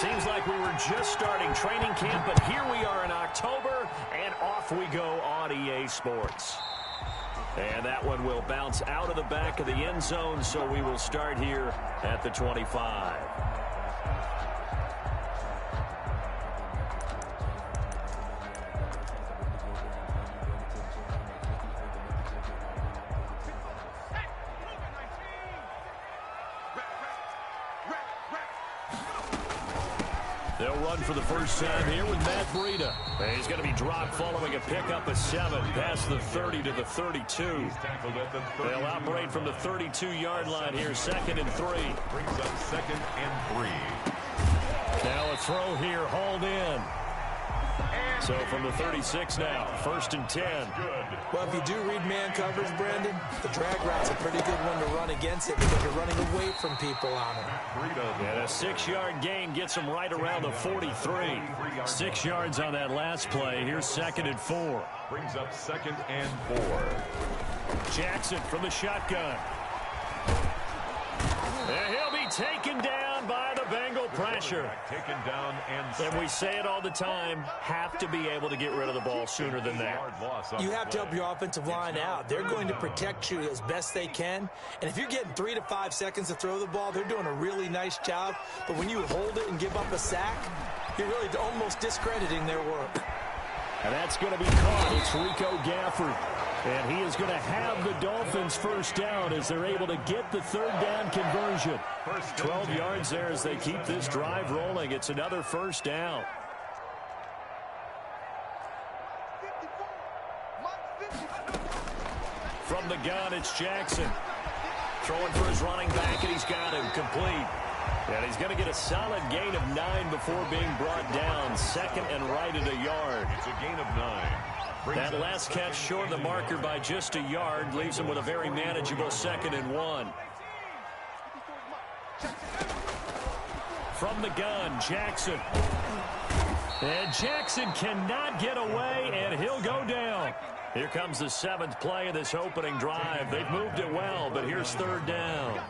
Seems like we were just starting training camp, but here we are in October, and off we go on EA Sports. And that one will bounce out of the back of the end zone, so we will start here at the 25. They'll run for the first time here with Matt Breida. He's going to be dropped following a pickup of 7 past the 30 to the 32. They'll operate from the 32-yard line here, 2nd and 3. Brings up 2nd and 3. Now a throw here, hauled in. So from the 36 now, 1st and 10. Well, if you do read man coverage, Brandon, the drag route's a pretty good one to run against it because you're running away from people on it. And a 6-yard gain gets him right around the 43. 6 yards on that last play. Here's 2nd and 4. Brings up 2nd and 4. Jackson from the shotgun. And he'll be taken down by the Bengal pressure. Taken down and we say it all the time, have to be able to get rid of the ball sooner than that. You have to help your offensive line out. They're going to protect you as best they can. And if you're getting 3 to 5 seconds to throw the ball, they're doing a really nice job. But when you hold it and give up a sack, you're really almost discrediting their work. And that's going to be caught. It's Rico Gafford. And he is going to have the Dolphins first down as they're able to get the 3rd down conversion. 12 yards there as they keep this drive rolling. It's another 1st down. From the gun, it's Jackson. Throwing for his running back, and he's got him complete. And he's going to get a solid gain of 9 before being brought down. 2nd and right at a yard. It's a gain of 9. That last catch short of the marker by just a yard leaves him with a very manageable 2nd and 1. From the gun, Jackson. And Jackson cannot get away, and he'll go down. Here comes the 7th play of this opening drive. They've moved it well, but here's 3rd down.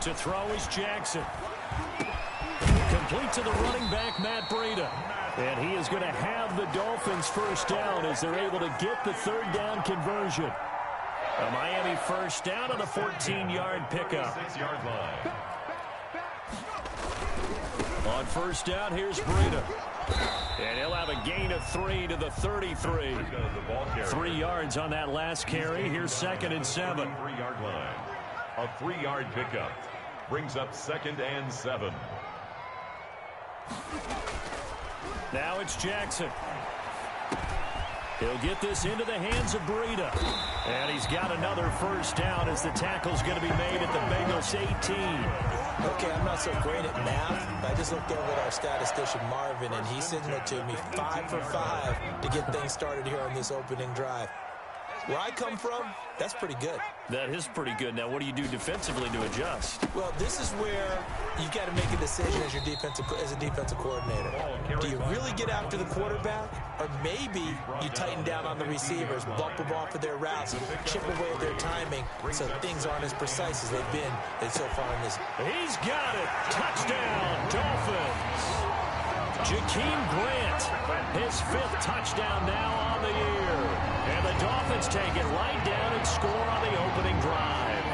To throw is Jackson. Complete to the running back, Matt Breida. And he is going to have the Dolphins first down as they're able to get the 3rd down conversion. A Miami first down on a 14-yard pickup. 6-yard line. On first down, here's Breida. And he'll have a gain of 3 to the 33. 3 yards on that last carry. Here's 2nd and 7. 3-yard line. A 3-yard pickup. Brings up 2nd and 7. Now it's Jackson. He'll get this into the hands of Breida. And he's got another first down as the tackle's going to be made at the Bengals 18. Okay, I'm not so great at math, but I just looked over at our statistician Marvin, and he signaled to me 5 for 5 to get things started here on this opening drive. Where I come from, that's pretty good. That is pretty good. Now, what do you do defensively to adjust? Well, this is where you've got to make a decision as a defensive coordinator. Do you really get after the quarterback, or maybe you tighten down on the receivers, bump them off of their routes, chip away at their timing, so things aren't as precise as they've been so far in this. He's got it. Touchdown, Dolphins. Jakeem Grant, his 5th touchdown now on the year. And the Dolphins take it right down and score on the opening drive.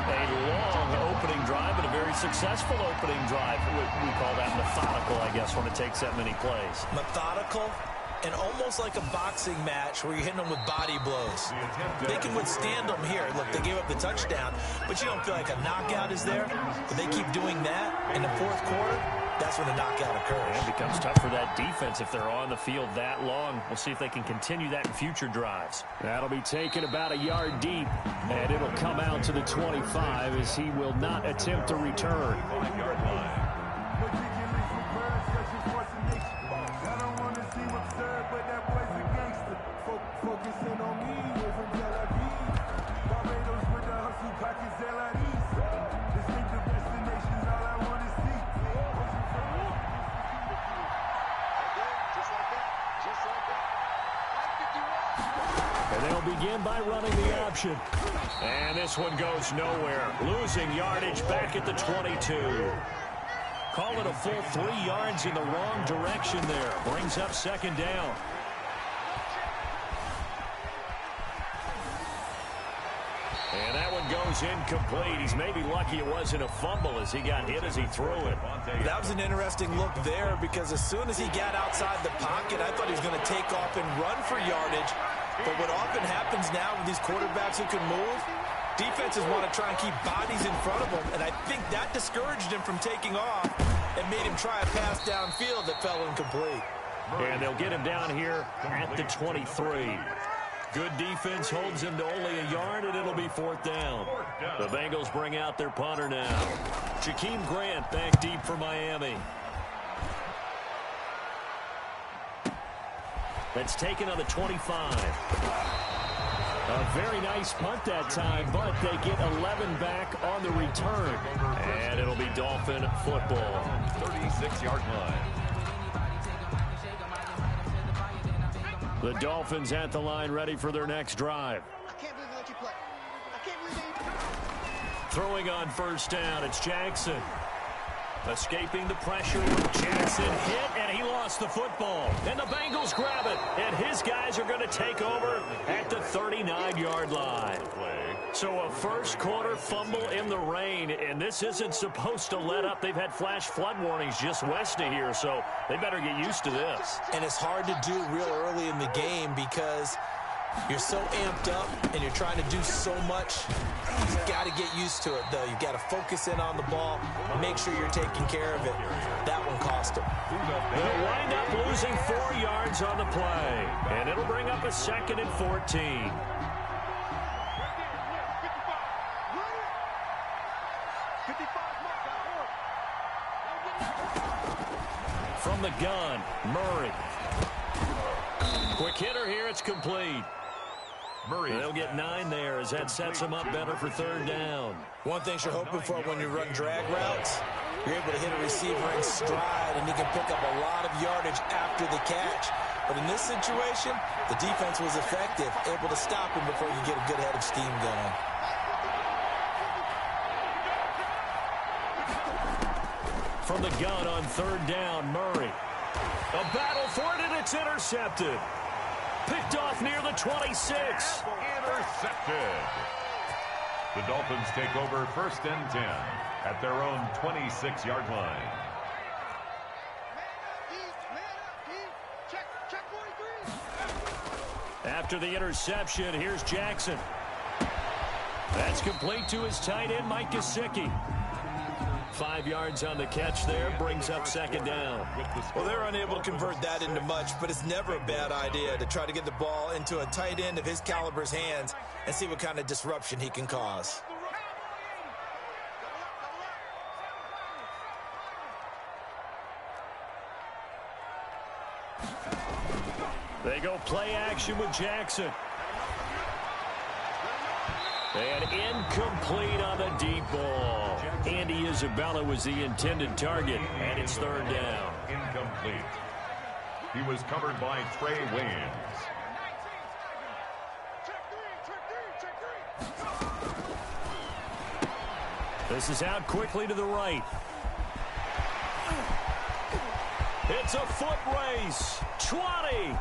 A long opening drive, but a very successful opening drive. We call that methodical, I guess, when it takes that many plays. Methodical and almost like a boxing match where you're hitting them with body blows. They can withstand them here. Look, they gave up the touchdown, but you don't feel like a knockout is there. But they keep doing that in the 4th quarter. That's when the knockout occurs. It becomes tough for that defense if they're on the field that long. We'll see if they can continue that in future drives. That'll be taken about a yard deep, and it'll come out to the 25 as he will not attempt to return. 5-yard line. They'll begin by running the option. And this one goes nowhere. Losing yardage back at the 22. Call it a full 3 yards in the wrong direction there. Brings up second down. And that one goes incomplete. He's maybe lucky it wasn't a fumble as he got hit as he threw it. That was an interesting look there because as soon as he got outside the pocket, I thought he was going to take off and run for yardage. But what often happens now with these quarterbacks who can move, defenses want to try and keep bodies in front of them. And I think that discouraged him from taking off and made him try a pass downfield that fell incomplete. And they'll get him down here at the 23. Good defense holds him to only a yard, and it'll be 4th down. The Bengals bring out their punter now. Jakeem Grant back deep for Miami. That's taken on the 25. A very nice punt that time, but they get 11 back on the return. And it'll be Dolphin football. 36-yard line. The Dolphins at the line ready for their next drive. I can't believe they let you play. I can't believe they... Throwing on first down, it's Jackson. Escaping the pressure, Jackson hit, and he lost the football. And the Bengals grab it, and his guys are going to take over at the 39-yard line. So a first-quarter fumble in the rain, and this isn't supposed to let up. They've had flash flood warnings just west of here, so they better get used to this. And it's hard to do real early in the game because you're so amped up and you're trying to do so much. You've got to get used to it, though. You've got to focus in on the ball and make sure you're taking care of it. That one cost them. They'll wind up losing 4 yards on the play, and it'll bring up a 2nd and 14. From the gun, Murray. Quick hitter here, it's complete. Murray. They'll get 9 there as that sets them up better for 3rd down. One thing you're hoping for when you run drag routes, you're able to hit a receiver in stride and he can pick up a lot of yardage after the catch. But in this situation, the defense was effective, able to stop him before you get a good head of steam going. From the gun on 3rd down, Murray. A battle for it, and it's intercepted. Picked off near the 26. Intercepted. The Dolphins take over 1st and 10 at their own 26-yard line. After the interception, here's Jackson. That's complete to his tight end, Mike Gesicki. 5 yards on the catch there, brings up 2nd down. Well, they're unable to convert that into much, but it's never a bad idea to try to get the ball into a tight end of his caliber's hands and see what kind of disruption he can cause. They go play action with Jackson. And incomplete on the deep ball. Andy Isabella was the intended target, and it's 3rd down. Incomplete. He was covered by Trey Waynes. This is out quickly to the right. It's a foot race. 20.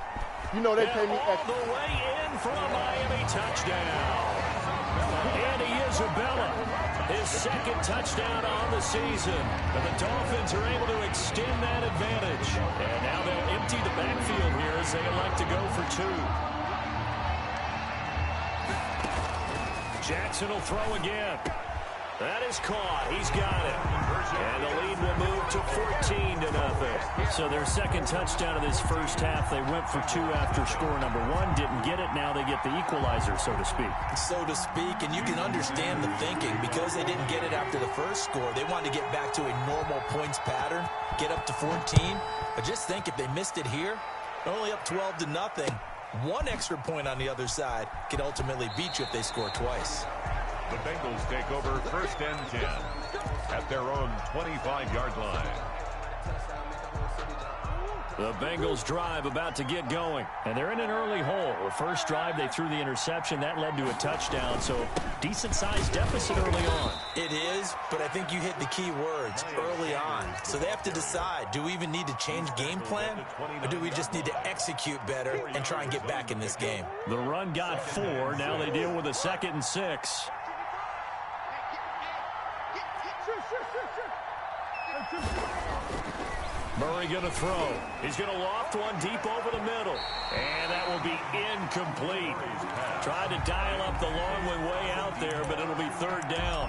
You know they pay me all the way in for a Miami touchdown. Andy Isabella, his 2nd touchdown on the season. And the Dolphins are able to extend that advantage. And now they'll empty the backfield here as they elect to go for 2. Jackson will throw again. That is caught. He's got it. And the lead will move to 14-0. So their 2nd touchdown of this first half. They went for 2 after score number 1. Didn't get it. Now they get the equalizer, so to speak. So to speak, and you can understand the thinking. Because they didn't get it after the first score, they wanted to get back to a normal points pattern, get up to 14. But just think, if they missed it here, they're only up 12-0. 1 extra point on the other side could ultimately beat you if they score twice. The Bengals take over 1st and 10 at their own 25-yard line. The Bengals drive about to get going. And they're in an early hole. The first drive, they threw the interception. That led to a touchdown. So decent-sized deficit early on. It is, but I think you hit the key words, early on. So they have to decide, do we even need to change game plan? Or do we just need to execute better and try and get back in this game? The run got 4. Now they deal with a 2nd and 6. Murray going to throw. He's going to loft one deep over the middle. And that will be incomplete. Tried to dial up the long way out there, but it'll be 3rd down.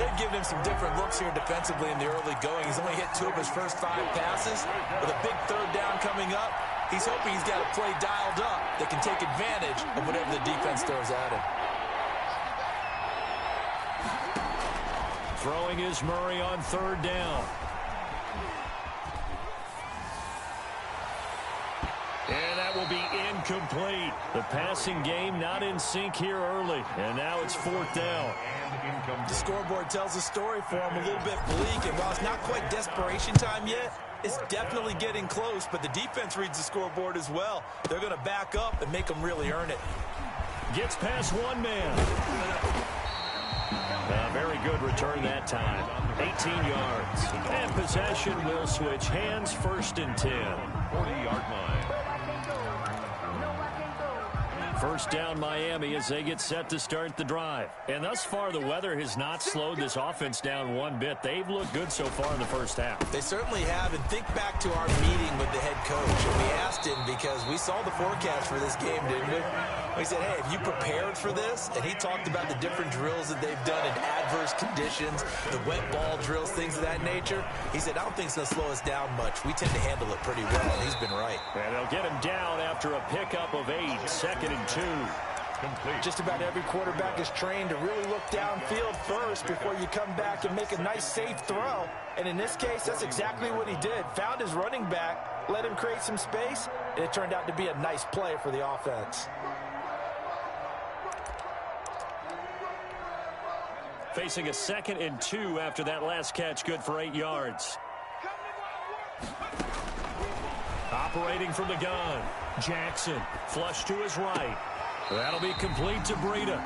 They've given him some different looks here defensively in the early going. He's only hit 2 of his first 5 passes. With a big 3rd down coming up, he's hoping he's got a play dialed up that can take advantage of whatever the defense throws at him. Throwing is Murray on 3rd down. And that will be incomplete. The passing game not in sync here early. And now it's 4th down. The scoreboard tells a story for him, a little bit bleak. And while it's not quite desperation time yet, it's definitely getting close. But the defense reads the scoreboard as well. They're going to back up and make them really earn it. Gets past one man. A very good return that time. 18 yards. And possession will switch hands. 1st and 10. 40-yard line. 1st down Miami as they get set to start the drive. And thus far, the weather has not slowed this offense down one bit. They've looked good so far in the first half. They certainly have. And think back to our meeting with the head coach. And we asked him because we saw the forecast for this game, didn't we? We said, hey, have you prepared for this? And he talked about the different drills that they've done in adverse conditions, the wet ball drills, things of that nature. He said, I don't think it's going to slow us down much. We tend to handle it pretty well, and he's been right. And they'll get him down after a pickup of 8, 2nd and 2. Complete. Just about every quarterback is trained to really look downfield first before you come back and make a nice, safe throw. And in this case, that's exactly what he did. Found his running back, let him create some space, and it turned out to be a nice play for the offense. Facing a 2nd and 2 after that last catch, good for 8 yards. Operating from the gun, Jackson, flush to his right. That'll be complete to Breida.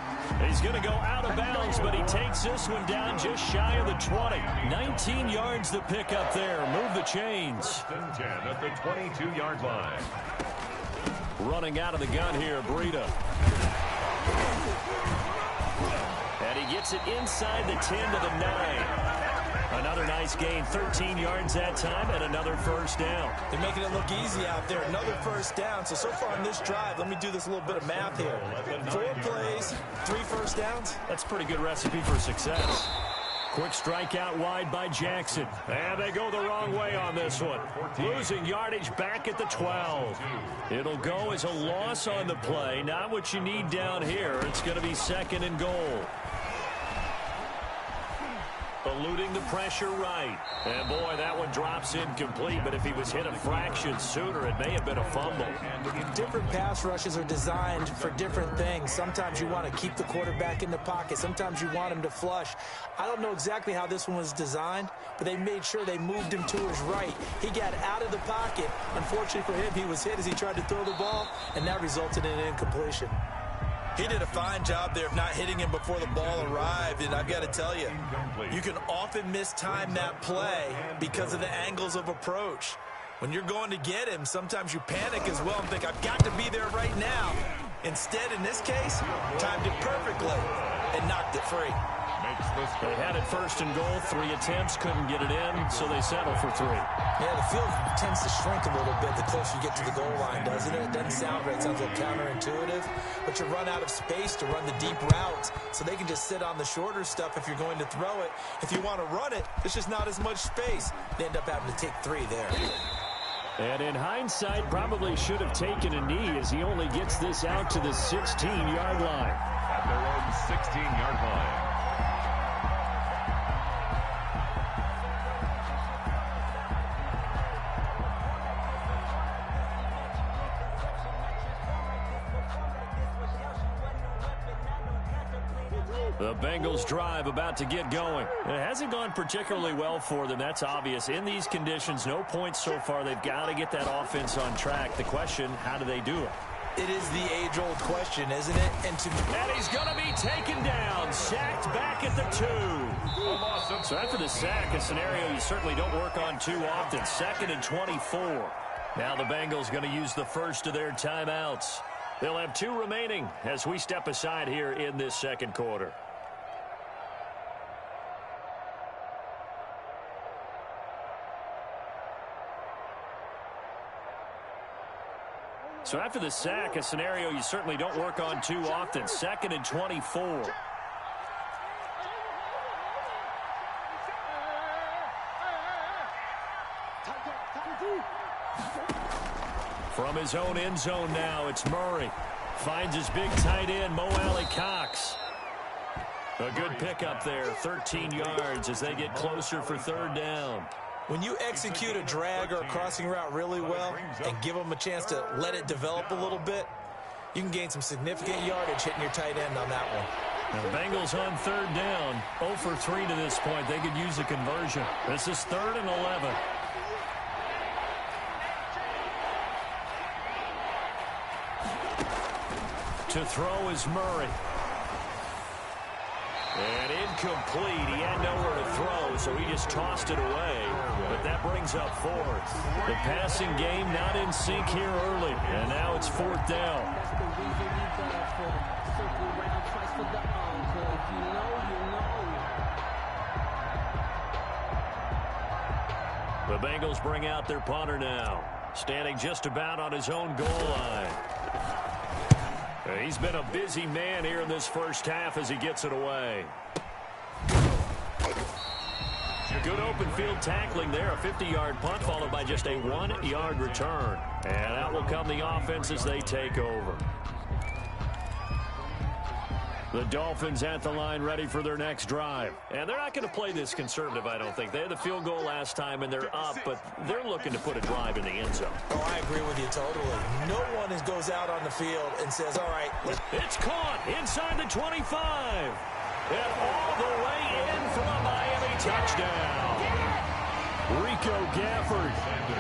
He's going to go out of bounds, but he takes this one down just shy of the 20. 19 yards to pick up there. Move the chains. 1st and 10 at the 22-yard line. Running out of the gun here, Breida. And he gets it inside the 10 to the 9. Another nice gain, 13 yards that time, and another 1st down. They're making it look easy out there. Another 1st down. So far on this drive, let me do this little bit of math here. 4 plays, 3 1st downs. That's a pretty good recipe for success. Quick strike out wide by Jackson. And they go the wrong way on this one. Losing yardage back at the 12. It'll go as a loss on the play. Not what you need down here. It's going to be 2nd and goal. Eluding the pressure right. And boy, that one drops incomplete, but if he was hit a fraction sooner, it may have been a fumble. Different pass rushes are designed for different things. Sometimes you want to keep the quarterback in the pocket. Sometimes you want him to flush. I don't know exactly how this one was designed, but they made sure they moved him to his right. He got out of the pocket. Unfortunately for him, he was hit as he tried to throw the ball, and that resulted in an incompletion. He did a fine job there of not hitting him before the ball arrived, and I've got to tell you, you can often mistime that play because of the angles of approach. When you're going to get him, sometimes you panic as well and think, I've got to be there right now. Instead, in this case, timed it perfectly and knocked it free. They had it 1st and goal, 3 attempts, couldn't get it in, so they settle for 3. Yeah, the field tends to shrink a little bit the closer you get to the goal line, doesn't it? It doesn't sound right. It sounds a little counterintuitive. But you run out of space to run the deep routes, so they can just sit on the shorter stuff if you're going to throw it. If you want to run it, there's just not as much space. They end up having to take 3 there. And in hindsight, probably should have taken a knee as he only gets this out to the 16-yard line. At their own 16-yard line. The Bengals drive about to get going. It hasn't gone particularly well for them. That's obvious. In these conditions, no points so far. They've got to get that offense on track. The question, how do they do it? It is the age-old question, isn't it? And he's going to be taken down, sacked back at the 2. So after the sack, a scenario you certainly don't work on too often. 2nd and 24. Now the Bengals going to use the first of their timeouts. They'll have 2 remaining as we step aside here in this second quarter. So after the sack, a scenario you certainly don't work on too often. 2nd and 24. From his own end zone now, it's Murray. Finds his big tight end, Mo Alley-Cox. A good pickup there, 13 yards as they get closer for 3rd down. When you execute a drag or a crossing route really well and give them a chance to let it develop a little bit, you can gain some significant yardage hitting your tight end on that one. Now the Bengals on 3rd down, 0 for 3 to this point. They could use a conversion. This is 3rd and 11. To throw is Murray. And incomplete. He had nowhere to throw, so he just tossed it away. But that brings up 4th. The passing game not in sync here early. And now it's 4th down. The Bengals bring out their punter now. Standing just about on his own goal line. He's been a busy man here in this first half as he gets it away. Good open field tackling there. A 50-yard punt followed by just a 1-yard return. And out will come the offense as they take over. The Dolphins at the line ready for their next drive. And they're not going to play this conservative, I don't think. They had the field goal last time, and they're up, but they're looking to put a drive in the end zone. Oh, I agree with you totally. No one goes out on the field and says, all right. It's caught inside the 25. And all the way in for a Miami touchdown. Rico Gafford,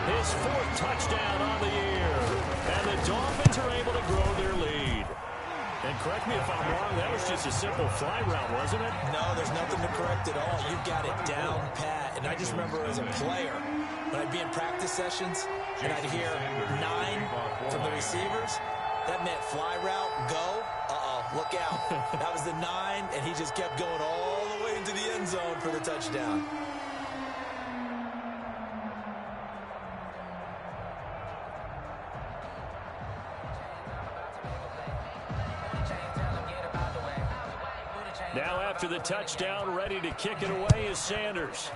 his 4th touchdown on the year. And the Dolphins are able to grow their lead. And correct me if I'm wrong, that was just a simple fly route, wasn't it? No, there's nothing to correct at all. You got it down pat. And I just remember as a player, when I'd be in practice sessions and I'd hear 9 from the receivers, that meant fly route, go. Look out. That was the 9, and he just kept going all the way into the end zone for the touchdown. Now after the touchdown, ready to kick it away is Sanders.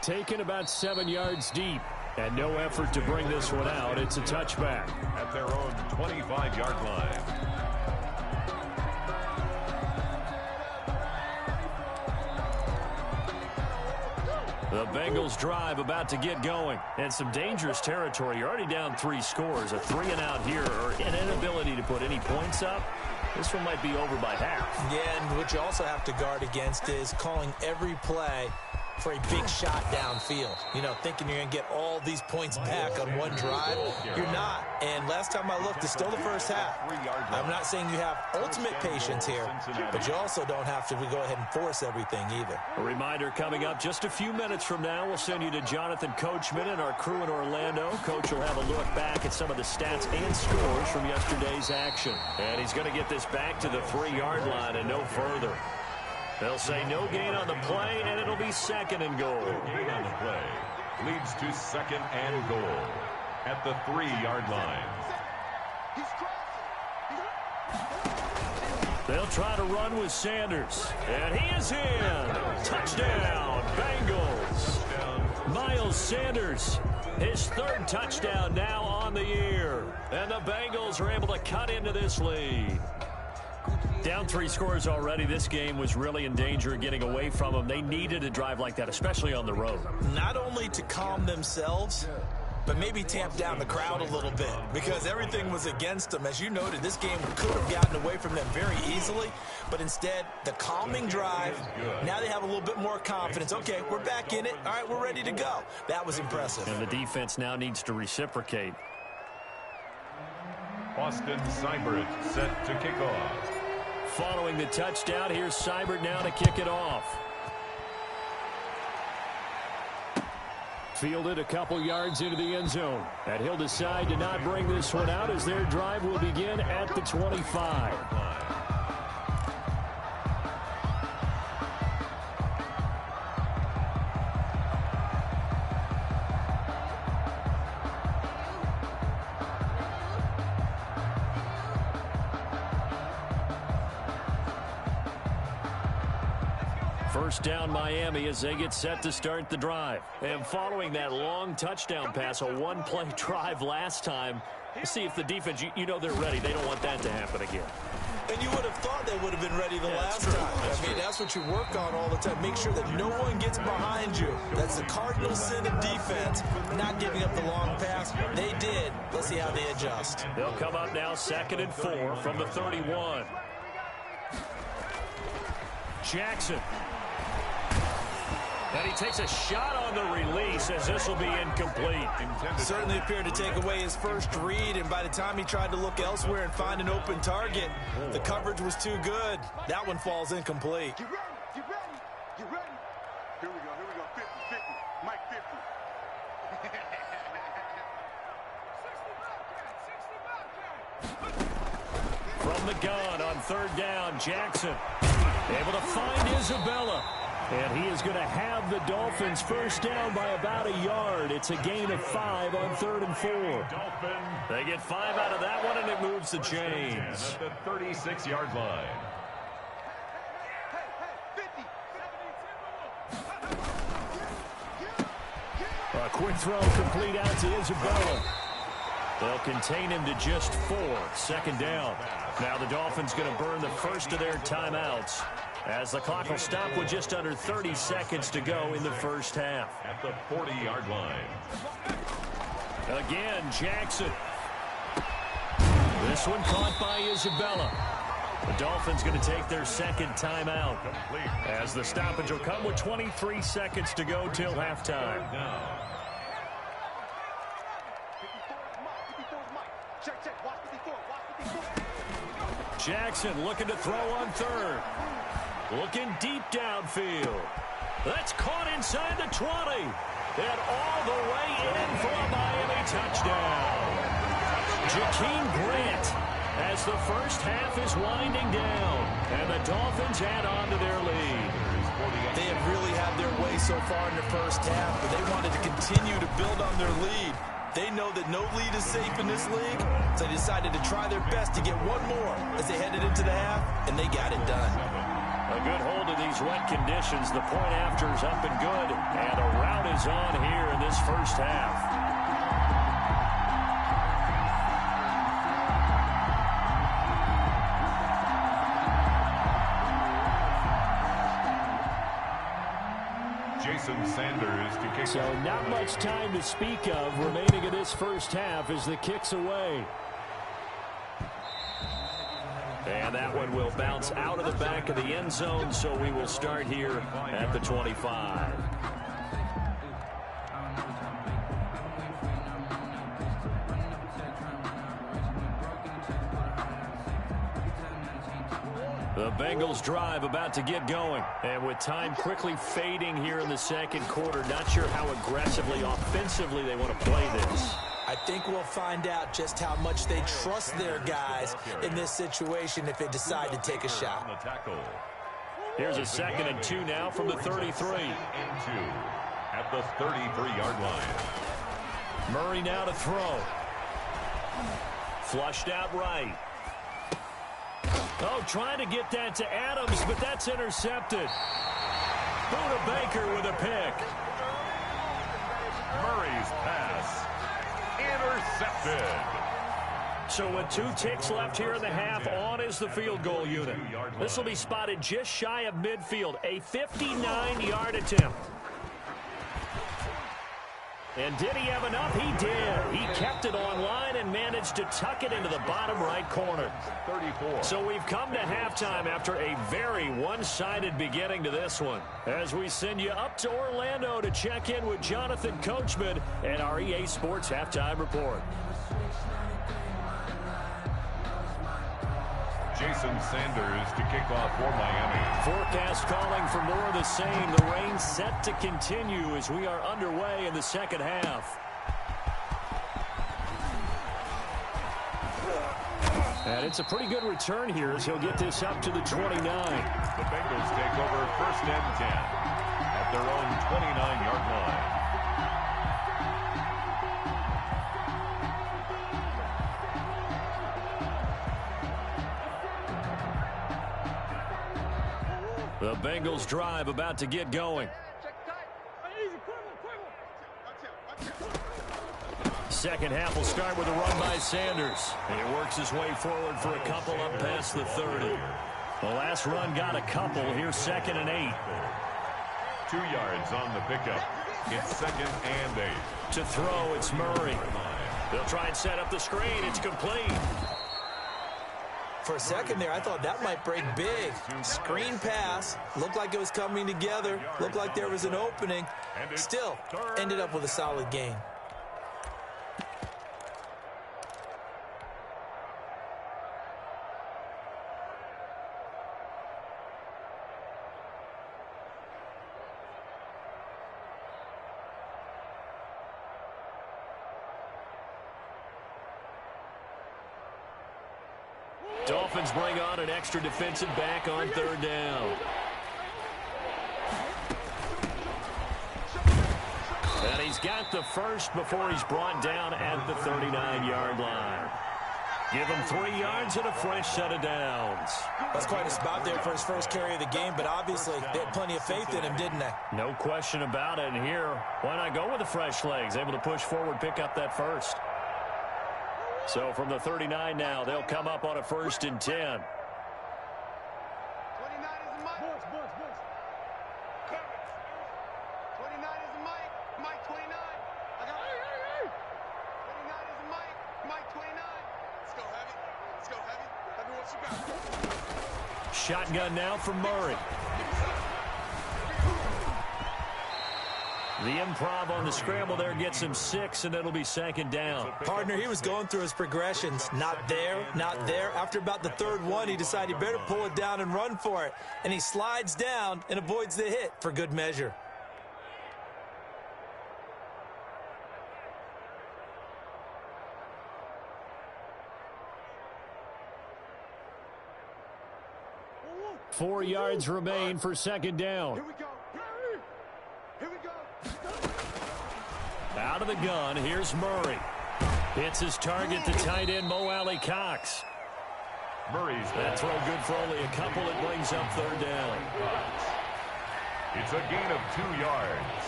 Taken about 7 yards deep. And no effort to bring this one out. It's a touchback. At their own 25-yard line. The Bengals drive about to get going. And some dangerous territory. You're already down 3 scores. A 3-and-out here, or an inability to put any points up. This one might be over by half. Yeah, and what you also have to guard against is calling every play for a big shot downfield. You know, thinking you're going to get all these points back on one drive. You're not. And last time I looked, it's still the first half. I'm not saying you have ultimate patience here, but you also don't have to go ahead and force everything either. A reminder coming up just a few minutes from now. We'll send you to Jonathan Coachman and our crew in Orlando. Coach will have a look back at some of the stats and scores from yesterday's action. And he's going to get this back to the 3-yard line and no further. They'll say no gain on the play, and it'll be 2nd and goal. Gain on the play leads to 2nd and goal at the 3-yard line. They'll try to run with Sanders, and he is in. Touchdown, Bengals. Miles Sanders, his 3rd touchdown now on the year. And the Bengals are able to cut into this lead. Down 3 scores already. This game was really in danger of getting away from them. They needed a drive like that, especially on the road. Not only to calm themselves, but maybe tamp down the crowd a little bit because everything was against them. As you noted, this game could have gotten away from them very easily, but instead, the calming drive, now they have a little bit more confidence. Okay, we're back in it. All right, we're ready to go. That was impressive. And the defense now needs to reciprocate. Austin Seibert set to kick off. Following the touchdown, here's Seibert now to kick it off. Fielded a couple yards into the end zone. And he'll decide to not bring this one out as their drive will begin at the 25. First down Miami as they get set to start the drive. And following that long touchdown pass, a one-play drive last time, let's see if the defense, you know they're ready. They don't want that to happen again. And you would have thought they would have been ready the last time. That's what you work on all the time. Make sure that no one gets behind you. That's the cardinal sin of defense, not giving up the long pass. They did. Let's see how they adjust. They'll come up now 2nd and 4 from the 31. Jackson. And he takes a shot on the release as this will be incomplete. Certainly appeared to take away his first read, and by the time he tried to look elsewhere and find an open target, the coverage was too good. That one falls incomplete. Get ready, get ready, get ready. Here we go, 50, 50, Mike 50. From the gun on 3rd down, Jackson able to find Isabella. And he is going to have the Dolphins first down by about a yard. It's a gain of 5 on 3rd and 4. They get 5 out of that one, and it moves the chains. At the 36-yard line. A quick throw complete out to Isabella. They'll contain him to just 4. 2nd down. Now the Dolphins going to burn the first of their timeouts, as the clock will stop with just under 30 seconds to go in the first half. At the 40-yard line. Again, Jackson. This one caught by Isabella. The Dolphins going to take their 2nd timeout, as the stoppage will come with 23 seconds to go till halftime. Jackson looking to throw on 3rd. Looking deep downfield. That's caught inside the 20. And all the way in for a Miami touchdown. Jakeem Grant as the first half is winding down. And the Dolphins add on to their lead. They have really had their way so far in the first half, but they wanted to continue to build on their lead. They know that no lead is safe in this league, so they decided to try their best to get one more as they headed into the half, and they got it done. A good hold of these wet conditions. The point after is up and good, and a rout is on here in this first half. Sanders to kick. So not much time to speak of remaining in this first half as the kick's away. And that one will bounce out of the back of the end zone, so we will start here at the 25. The Bengals drive about to get going. And with time quickly fading here in the second quarter, not sure how aggressively, offensively they want to play this. I think we'll find out just how much they trust their guys in this situation if they decide to take a shot. Here's a 2nd and 2 now from the 33. At the 33-yard line. Murray now to throw. Flushed out right. Oh, trying to get that to Adams, but that's intercepted. Buda Baker with a pick. Murray's pass intercepted. So with 2 ticks left here in the half, on is the field goal unit. This will be spotted just shy of midfield, a 59-yard attempt. And did he have enough? He did. He kept it online and managed to tuck it into the bottom right corner. 34. So we've come to halftime after a very one-sided beginning to this one. As we send you up to Orlando to check in with Jonathan Coachman and our EA Sports Halftime Report. Jason Sanders to kick off for Miami. Forecast calling for more of the same. The rain set to continue as we are underway in the second half. And it's a pretty good return here as he'll get this up to the 29. The Bengals take over first and 10 at their own 29-yard line. The Bengals drive about to get going. Second half will start with a run by Sanders. And he works his way forward for a couple up past the 30. The last run got a couple. Here's 2nd and 8. 2 yards on the pickup. It's 2nd and 8. To throw, it's Murray. They'll try and set up the screen. It's complete. For a second there, I thought that might break big. Screen pass. Looked like it was coming together. Looked like there was an opening. Still, ended up with a solid gain. Dolphins bring on an extra defensive back on 3rd down. And he's got the first before he's brought down at the 39-yard line. Give him 3 yards and a fresh set of downs. That's quite a spot there for his first carry of the game, but obviously they had plenty of faith in him, didn't they? No question about it. And here, why not go with the fresh legs? Able to push forward, pick up that first. So from the 39 now, they'll come up on a 1st and 10. 29 is a Mike. 29 is a Mike. Mike 29. I got it. 29 is a Mike. Mike 29. Let's go, Heavy. Let's go, Heavy. Heavy, what you got? Shotgun now from Murray. The improv on the scramble there gets him 6, and it'll be 2nd down. Partner, he was going through his progressions. Not there, not there. After about the 3rd one, he decided he better pull it down and run for it. And he slides down and avoids the hit for good measure. Four yards remain for 2nd down. Here we go. Here we go. Out of the gun, here's Murray. Hits his target to tight end Mo Alley Cox. Murray's That throw good for only a couple. It brings up 3rd down. It's a gain of 2 yards.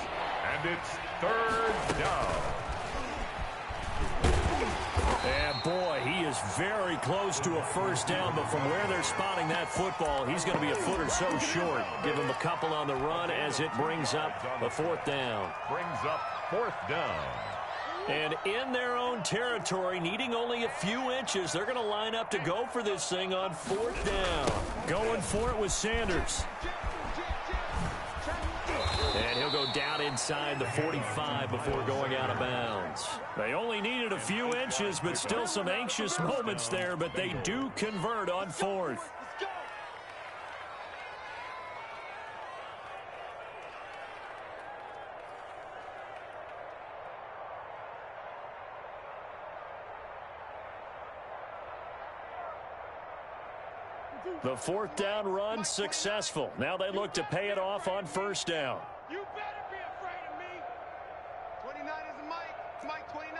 And it's 3rd down. And boy, he is very close to a 1st down, but from where they're spotting that football, he's going to be a foot or so short. Give him a couple on the run as it brings up a 4th down. Brings up 4th down. And in their own territory, needing only a few inches, they're going to line up to go for this thing on 4th down. Going for it with Sanders. And he'll go down inside the 45 before going out of bounds. They only needed a few inches, but still some anxious moments there, but they do convert on 4th. The 4th down run successful. Now they look to pay it off on 1st down. You better be afraid of me. 29 is a Mike. Mike 29.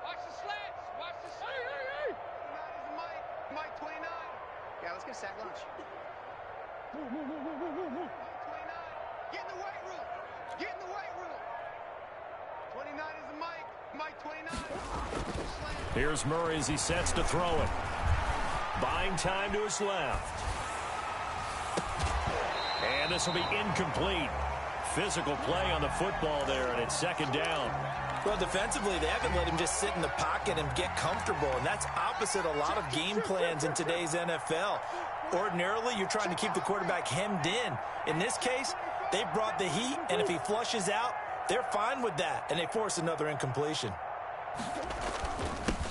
Watch the slants. Watch the slants. 29 is a Mike. Mike 29. Yeah, let's get a sack lunch. Mike 29. Get in the weight room. Get in the weight room. 29 is a Mike. Mike 29. Slant. Here's Murray as he sets to throw it. Buying time to his left. And this will be incomplete. physical play on the football there, and it's second down. Well, defensively, they haven't let him just sit in the pocket and get comfortable, and that's opposite a lot of game plans in today's NFL. Ordinarily, you're trying to keep the quarterback hemmed in. In this case, they brought the heat, and if he flushes out, they're fine with that, and they force another incompletion.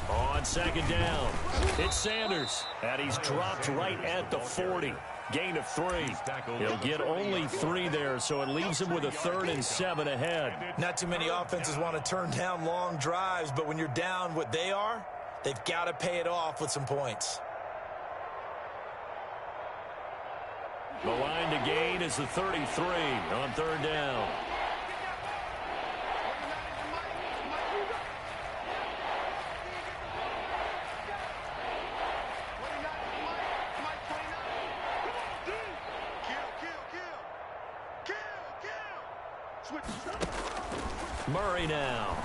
On second down, it's Sanders, and he's dropped right at the 40. Gain of 3. He'll get only 3 there, so it leaves him with a 3rd and 7 ahead. Not too many offenses want to turn down long drives, but when you're down what they are, they've got to pay it off with some points. The line to gain is the 33 on 3rd down. Murray now.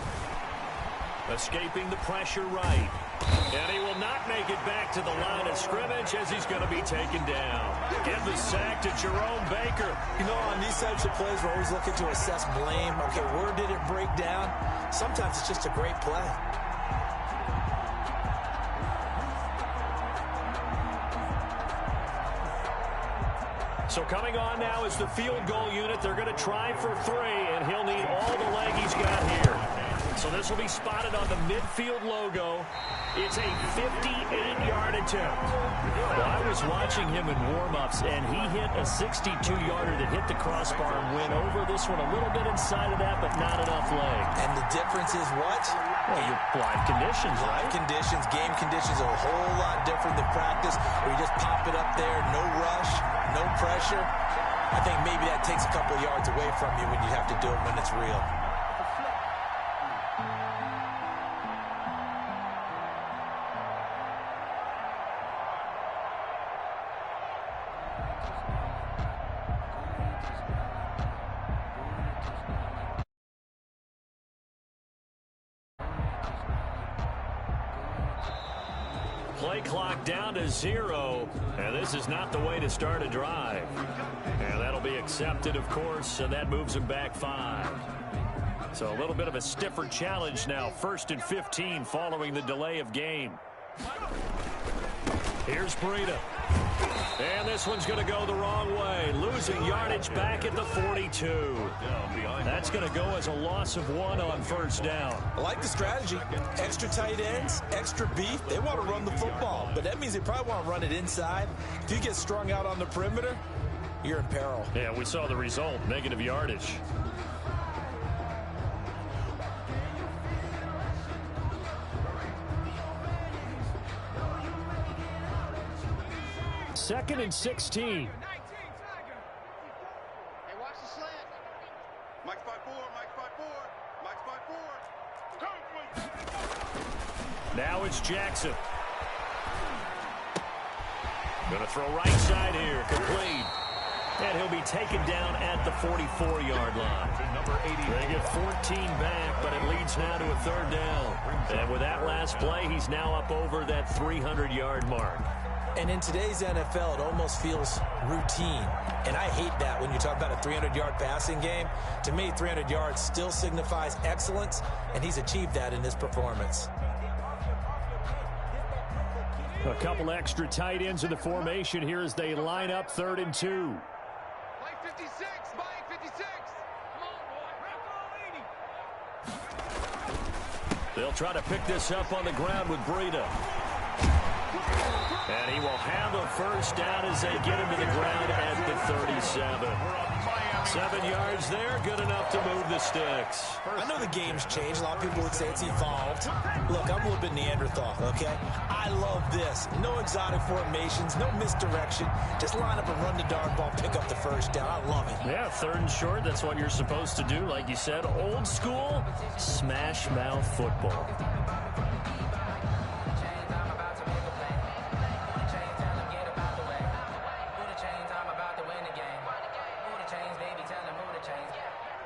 Escaping the pressure right. And he will not make it back to the line of scrimmage as he's going to be taken down. Give the sack to Jerome Baker. You know, on these types of plays, we're always looking to assess blame. Okay, where did it break down? Sometimes it's just a great play. So coming on now is the field goal unit. They're going to try for 3, and he'll need all the leg he's got here. So this will be spotted on the midfield logo. It's a 58-yard attempt. Well, I was watching him in warm-ups, and he hit a 62-yarder that hit the crossbar and went over this one a little bit inside of that, but not enough leg. And the difference is what? Well, your live conditions, right? Live conditions, game conditions are a whole lot different than practice, where you just pop it up there, no rush, no pressure. I think maybe that takes a couple yards away from you when you have to do it when it's real. Play clock down to 0, and this is not the way to start a drive. And that'll be accepted, of course, and that moves him back 5. So a little bit of a stiffer challenge now. 1st and 15 following the delay of game. Here's Breida. And this one's going to go the wrong way. Losing yardage back at the 42. That's going to go as a loss of 1 on 1st down. I like the strategy. Extra tight ends, extra beef. They want to run the football, but that means they probably want to run it inside. If you get strung out on the perimeter, you're in peril. Yeah, we saw the result, negative yardage. Second and 16. Hey, watch the slant. Mike's by 4, Mike's by 4, Mike's by 4. Now it's Jackson. Gonna throw right side here, complete. And he'll be taken down at the 44-yard line. They get 14 back, but it leads now to a 3rd down. And with that last play, he's now up over that 300-yard mark. And in today's NFL, it almost feels routine. And I hate that when you talk about a 300-yard passing game. To me, 300 yards still signifies excellence, and he's achieved that in this performance. A couple extra tight ends in the formation here as they line up 3rd and 2. Mike 56, Mike 56. Come on, boy. They'll try to pick this up on the ground with Breida. And he will have a 1st down as they get him to the ground at the 37. 7 yards there, good enough to move the sticks. I know the game's changed. A lot of people would say it's evolved. Look, I'm a little bit Neanderthal, okay? I love this. No exotic formations, no misdirection. Just line up and run the darn ball, pick up the 1st down. I love it. Yeah, 3rd and short, that's what you're supposed to do. Like you said, old school, smash mouth football.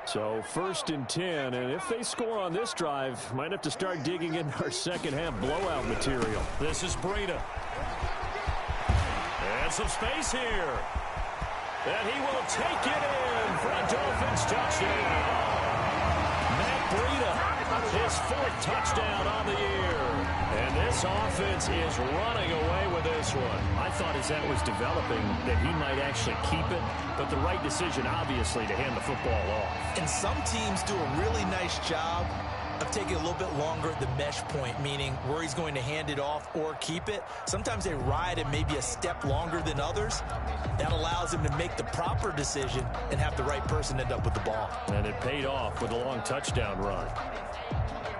So 1st and 10, and if they score on this drive, might have to start digging in our second half blowout material. This is Breida. And some space here. And he will take it in for a Dolphins touchdown. Matt Breida, his 4th touchdown on the year. And this offense is running away with this one. I thought as that was developing that he might actually keep it, but the right decision, obviously, to hand the football off. And some teams do a really nice job of taking a little bit longer at the mesh point, meaning where he's going to hand it off or keep it. Sometimes they ride it maybe a step longer than others. That allows him to make the proper decision and have the right person end up with the ball. And it paid off with a long touchdown run.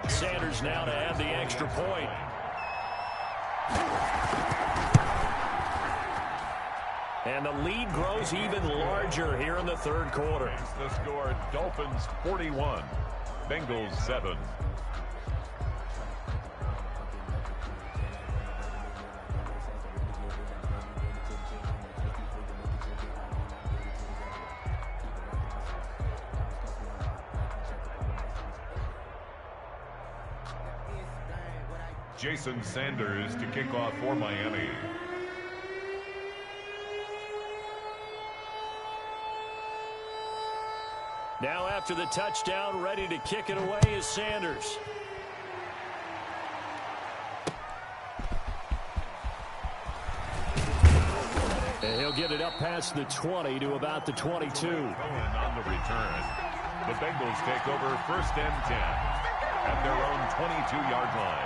Sanders now to add the extra point. And the lead grows even larger here in the 3rd quarter. The score, Dolphins 41, Bengals 7. Jason Sanders to kick off for Miami. Now after the touchdown, ready to kick it away is Sanders. And he'll get it up past the 20 to about the 22. And on the return, the Bengals take over 1st and 10 at their own 22-yard line.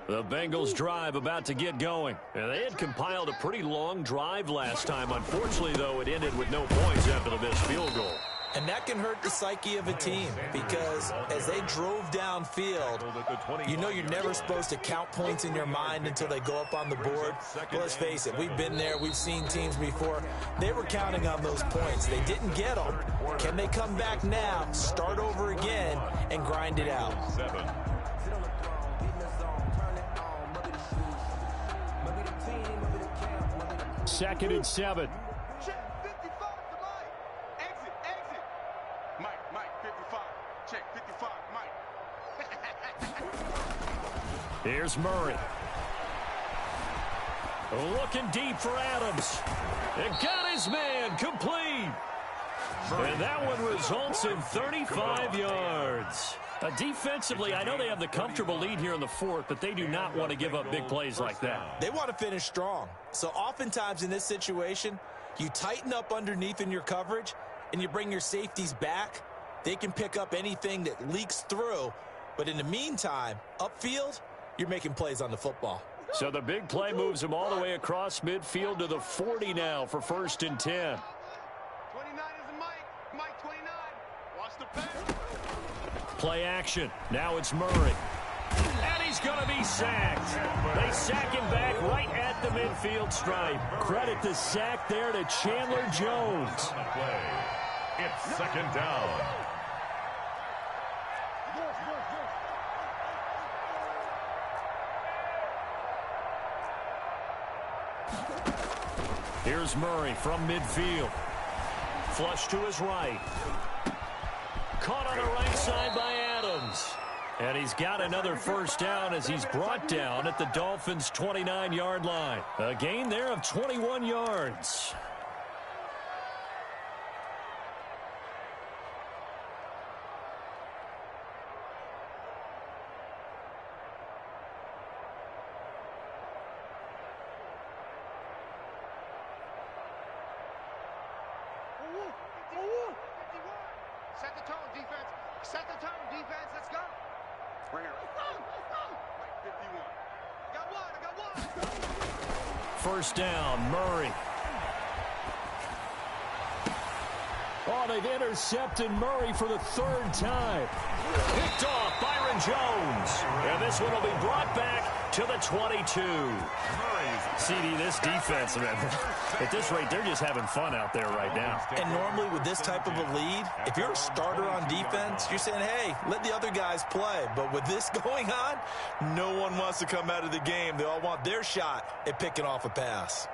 The Bengals drive about to get going. And they had compiled a pretty long drive last time. Unfortunately, though, it ended with no points after the missed field goal. And that can hurt the psyche of a team because as they drove downfield, you know you're never supposed to count points in your mind until they go up on the board. Well, let's face it, we've been there. We've seen teams before. They were counting on those points. They didn't get them. Can they come back now, start over again, and grind it out? 2nd and 7. Check 55 to Mike. Exit. Mike, 55. Check 55, Mike. Here's Murray. Looking deep for Adams. And got his man complete. And that one results in 35 yards. Defensively, I know they have the comfortable lead here in the 4th, but they do not want to give up big plays like that. They want to finish strong. So oftentimes in this situation, you tighten up underneath in your coverage and you bring your safeties back. They can pick up anything that leaks through. But in the meantime, upfield, you're making plays on the football. So the big play moves them all the way across midfield to the 40 now for 1st and 10. 29 is a Mike. Mike 29. Watch the pass. Play action. Now it's Murray. And he's going to be sacked. They sack him back right at the midfield stripe. Credit the sack there to Chandler Jones. It's 2nd down. Here's Murray from midfield. Flush to his right. Caught on the right side by Adams. And he's got another 1st down as he's brought down at the Dolphins' 29-yard line. A gain there of 21 yards. Set the tone, defense. Set the tone, defense. Let's go. Bring it. Let's go. Like 51. I got one. 1st down, Murray. Oh, they've intercepted Murray for the 3rd time. Picked off Byron Jones. And this one will be brought back to the 22. CD, this defense, man, at this rate, they're just having fun out there right now. And normally with this type of a lead, if you're a starter on defense, you're saying, hey, let the other guys play. But with this going on, no one wants to come out of the game. They all want their shot at picking off a pass.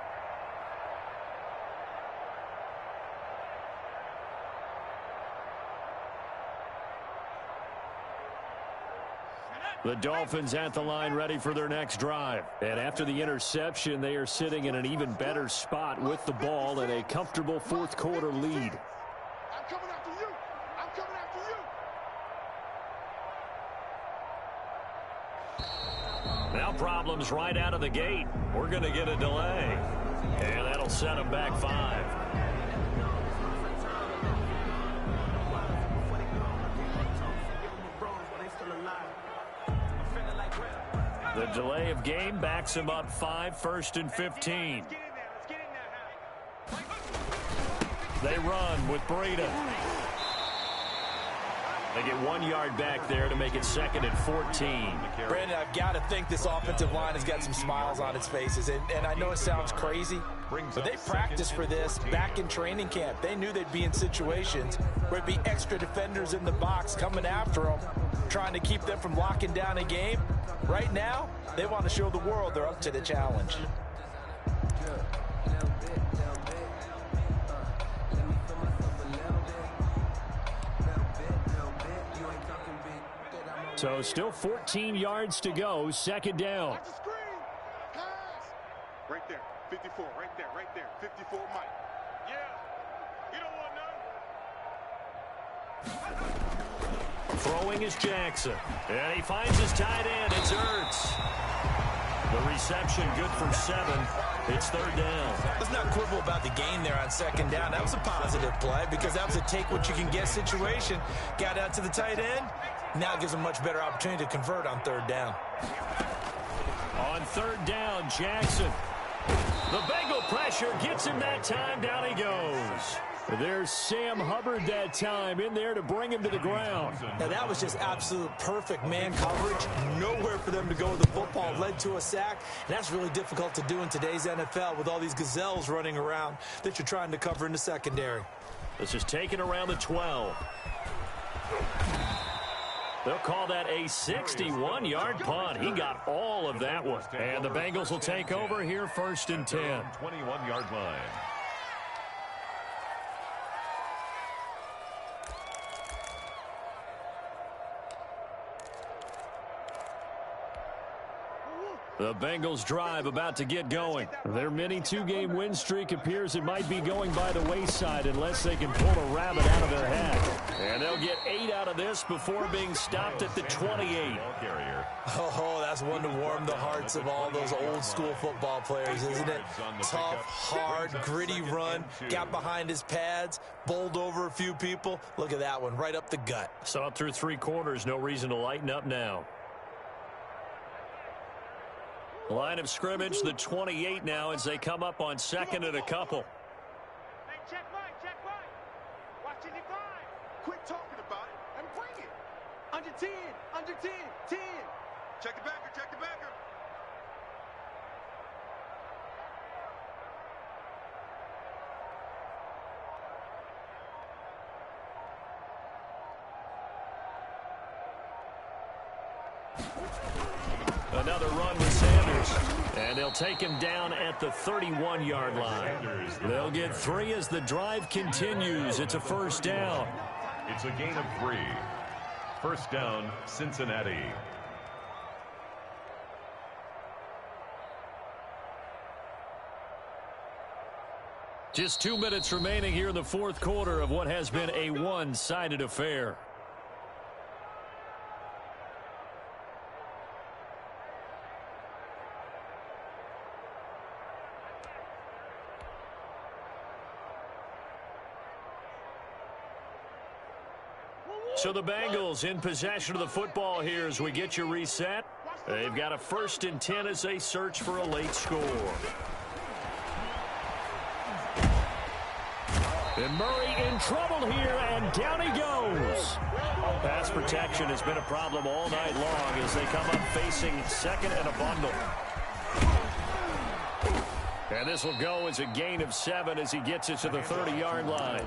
The Dolphins at the line ready for their next drive. And after the interception, they are sitting in an even better spot with the ball and a comfortable fourth quarter lead. I'm coming after you. I'm coming after you. Now problems right out of the gate. We're going to get a delay. And that'll set them back 5. The delay of game backs him up 5, 1st and 15. They run with Breida. They get 1 yard back there to make it 2nd and 14. Brandon, I've got to think this offensive line has got some smiles on its faces. And I know it sounds crazy, but they practiced for this back in training camp. They knew they'd be in situations where it'd be extra defenders in the box coming after them, trying to keep them from locking down a game. Right now, they want to show the world they're up to the challenge. So still 14 yards to go, 2nd down. Watch the screen. Pass. Right there. 54. Right there. Right there. 54 Mike. Yeah. You don't want none. Throwing is Jackson. And he finds his tight end. It's Ertz. The reception good for 7. It's 3rd down. Let's not quibble about the gain there on 2nd down. That was a positive play because that was a take-what-you-can-get situation. Got out to the tight end. Now it gives them a much better opportunity to convert on 3rd down. On 3rd down, Jackson. The Bengal pressure gets him that time. Down he goes. There's Sam Hubbard that time in there to bring him to the ground. Now that was just absolute perfect man coverage. Nowhere for them to go with the football. Led to a sack. And that's really difficult to do in today's NFL with all these gazelles running around that you're trying to cover in the secondary. This is taken around the 12. They'll call that a 61-yard punt. He got all of that one. And the Bengals will take over here 1st and 10. 21-yard line. The Bengals drive about to get going. Their mini 2-game win streak appears it might be going by the wayside unless they can pull a rabbit out of their hat. And they'll get 8 out of this before being stopped at the 28. Oh, that's one to warm the hearts of all those old school football players, isn't it? Tough, hard, gritty run. Got behind his pads, bowled over a few people. Look at that one, right up the gut. Saw through 3 quarters, no reason to lighten up now. Line of scrimmage, the 28 now as they come up on 2nd and a couple. Hey, check Mike. Watch it divide. Quit talking about it and bring it. Under 10. 10. Check the backer. Another run with Sanders. And they'll take him down at the 31-yard line. They'll get 3 as the drive continues. It's a 1st down. It's a gain of 3. 1st down, Cincinnati. Just 2 minutes remaining here in the 4th quarter of what has been a one-sided affair. So the Bengals in possession of the football here as we get you reset. They've got a 1st and 10 as they search for a late score. And Murray in trouble here, and down he goes. Pass protection has been a problem all night long as they come up facing 2nd and a bundle. And this will go as a gain of 7 as he gets it to the 30-yard line.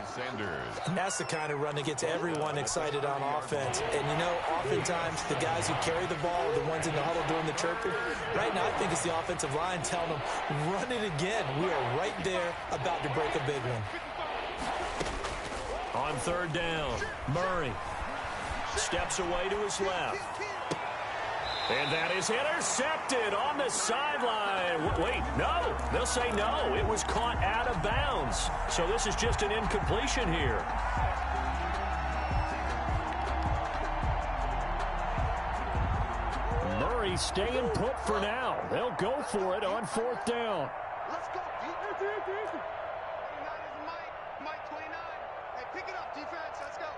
And that's the kind of run that gets everyone excited on offense. And, you know, oftentimes the guys who carry the ball are the ones in the huddle doing the chirping. Right now, I think it's the offensive line telling them, run it again. We are right there about to break a big one. On 3rd down, Murray steps away to his left. And that is intercepted on the sideline. Wait, no. They'll say no. It was caught out of bounds. So this is just an incompletion here. Murray staying put for now. They'll go for it on 4th down. Let's go. 29 is Mike. Mike 29. Hey, pick it up, defense. Let's go.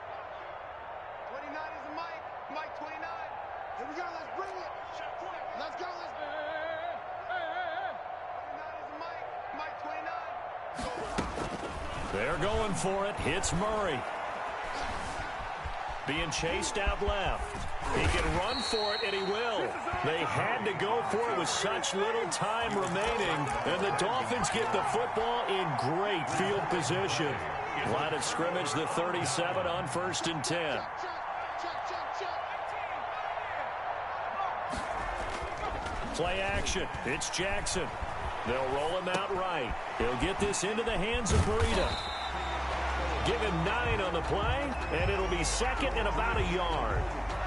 29 is Mike. Mike 29. Here we go. Let's bring it. Let's go. Let's go. 29 is Mike. Mike 29. They're going for it. Hits Murray. Being chased out left. He can run for it, and he will. They had to go for it with such little time remaining, and the Dolphins get the football in great field position. Line of scrimmage, the 37 on 1st and 10. Play action. It's Jackson. They'll roll him out right. He'll get this into the hands of Burita. Give him 9 on the play, and it'll be 2nd and about a yard.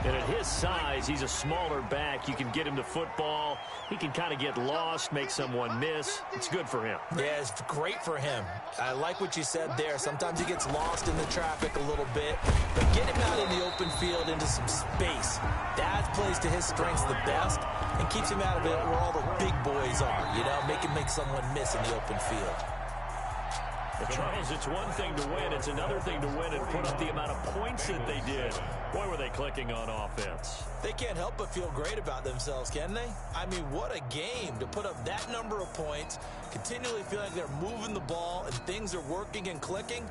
And at his size, he's a smaller back. You can get him to football. He can kind of get lost, make someone miss. It's good for him. Yeah, it's great for him. I like what you said there. Sometimes he gets lost in the traffic a little bit. But get him out in the open field into some space. That plays to his strengths the best and keeps him out of it where all the big boys are. You know, make someone miss in the open field. But Charles, it's one thing to win. It's another thing to win and put up the amount of points that they did. Boy, were they clicking on offense. They can't help but feel great about themselves, can they? I mean, what a game to put up that number of points, continually feel like they're moving the ball and things are working and clicking.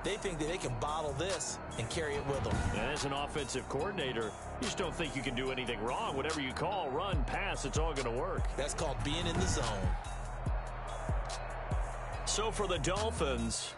They think that they can bottle this and carry it with them. And as an offensive coordinator, you just don't think you can do anything wrong. Whatever you call, run, pass, it's all going to work. That's called being in the zone. So for the Dolphins,